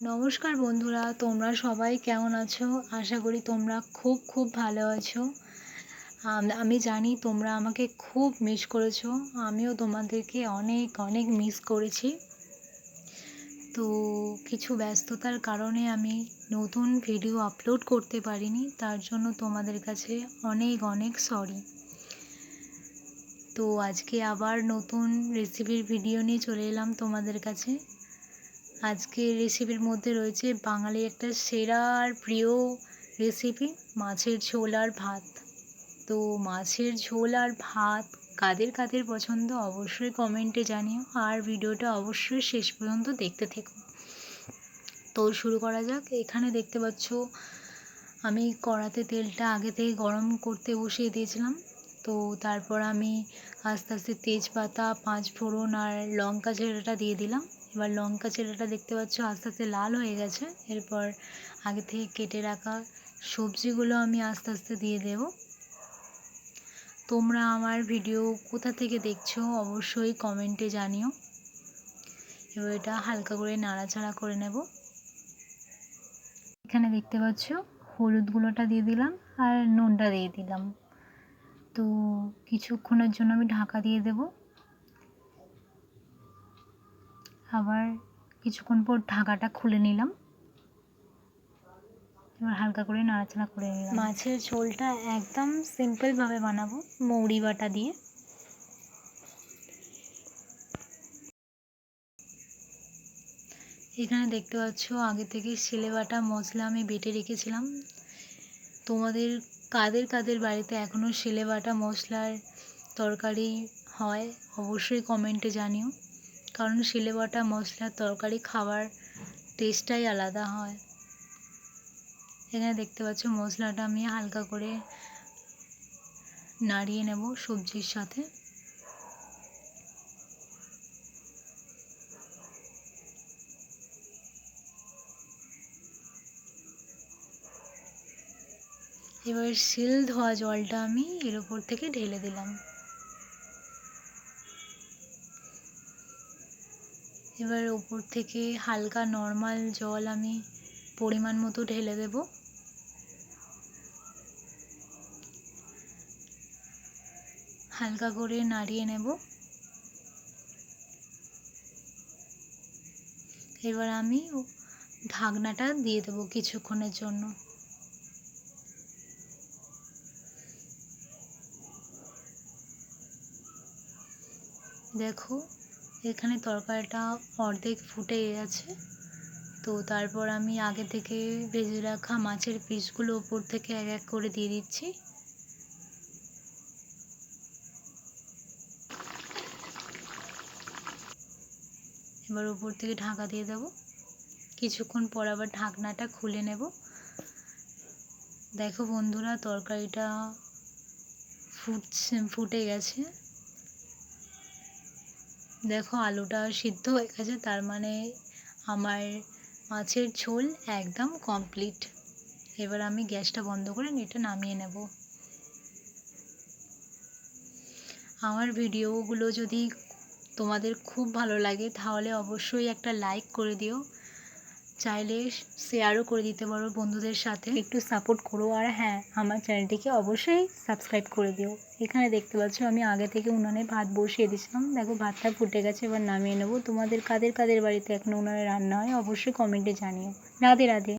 নমস্কার বন্ধুরা, তোমরা সবাই কেমন আছো? আশা করি তোমরা খুব ভালো আছো। আমি জানি তোমরা আমাকে খুব মিস করেছো। আমিও তোমাদেরকে অনেক মিস করেছি। তো কিছু ব্যস্ততার কারণে আমি নতুন ভিডিও আপলোড করতে পারিনি, তার জন্য তোমাদের কাছে অনেক সরি। তো আজকে আবার নতুন রেসিপির ভিডিও নিয়ে চলে এলাম তোমাদের কাছে। আজকের রেসিপির মধ্যে রয়েছে বাঙালি একটা সেরা আর প্রিয় রেসিপি, মাছের ঝোল আর ভাত। তো মাছের ঝোল আর ভাত কাদের পছন্দ অবশ্যই কমেন্টে জানিও, আর ভিডিওটা অবশ্যই শেষ পর্যন্ত দেখতে থেকো। তো শুরু করা যাক। এখানে দেখতে পাচ্ছ আমি কড়াতে তেলটা আগে থেকে গরম করতে বসিয়ে দিয়েছিলাম। তো তারপর আমি আস্তে তেজপাতা, পাঁচফোড়ন আর লঙ্কা চেরাটা দিয়ে দিলাম। এবার লঙ্কা চেরাটা দেখতে পাচ্ছ আস্তে লাল হয়ে গেছে। এরপর আগে থেকে কেটে রাখা সবজিগুলো আমি আস্তে দিয়ে দেব। তোমরা আমার ভিডিও কোথা থেকে দেখছো অবশ্যই কমেন্টে জানিও। এবার এটা হালকা করে নাড়াচাড়া করে নেব। এখানে দেখতে পাচ্ছ হলুদ গুঁড়োটা দিয়ে দিলাম আর নুনটা দিয়ে দিলাম। তো কিছুক্ষণের জন্য আমি ঢাকা দিয়ে দেব। আবার কিছুক্ষণ পর ঢাকাটা খুলে নিলাম। এবার হালকা করে নাড়াচাড়া করে নিলাম। মাছের ঝোলটা একদম সিম্পলভাবে বানাবো, মৌরি বাটা দিয়ে। এখানে দেখতে পাচ্ছ আগে থেকে শিলে বাটা মশলা আমি বেটে রেখেছিলাম। তোমাদের কাদের বাড়িতে এখনও শিলে বাটা মশলার তরকারি হয় অবশ্যই কমেন্টে জানিও, কারণ শিলে বাটা মশলার তরকারি খাবার টেস্টটাই আলাদা হয়। এখানে দেখতে পাচ্ছ মশলাটা আমি হালকা করে নাড়িয়ে নেব সবজির সাথে। এবার শিল ধোয়া জলটা আমি এর উপর থেকে ঢেলে দিলাম। এবার উপর থেকে হালকা নর্মাল জল আমি পরিমাণ মতো ঢেলে দেব। হালকা করে নাড়িয়ে নেব। এবার আমি ঢাকনাটা দিয়ে দেবো কিছুক্ষণের জন্য। দেখো এখানে তরকারিটা অর্ধেক ফুটে গেছে। তো তারপর আমি আগে থেকে ভেজে রাখা মাছের পিসগুলো উপর থেকে এক করে দিয়ে দিচ্ছি। এবার উপর থেকে ঢাকা দিয়ে দেব। কিছুক্ষণ পর আবার ঢাকনাটা খুলে নেব। দেখো বন্ধুরা তরকারিটা ফুটে গেছে। দেখো আলুটা সিদ্ধ হয়ে গেছে, তার মানে আমার মাছের ঝোল একদম কমপ্লিট। এবার আমি গ্যাসটা বন্ধ করে এটা নামিয়ে নেব। আমার ভিডিওগুলো যদি তোমাদের খুব ভালো লাগে তাহলে অবশ্যই একটা লাইক করে দিও, চাইলে শেয়ারও করে দিতে পারো বন্ধুদের সাথে। একটু সাপোর্ট করো, আর হ্যাঁ আমার চ্যানেলটিকে অবশ্যই সাবস্ক্রাইব করে দিও। এখানে দেখতে পাচ্ছ আমি আগে থেকে উনানে ভাত বসিয়ে দিয়েছিলাম। দেখো ভাতটা ফুটে গেছে, এবার নামিয়ে নেব। তোমাদের কাদের বাড়িতে এখনও উনানে রান্না হয় অবশ্যই কমেন্টে জানিও। রাধে রাধে।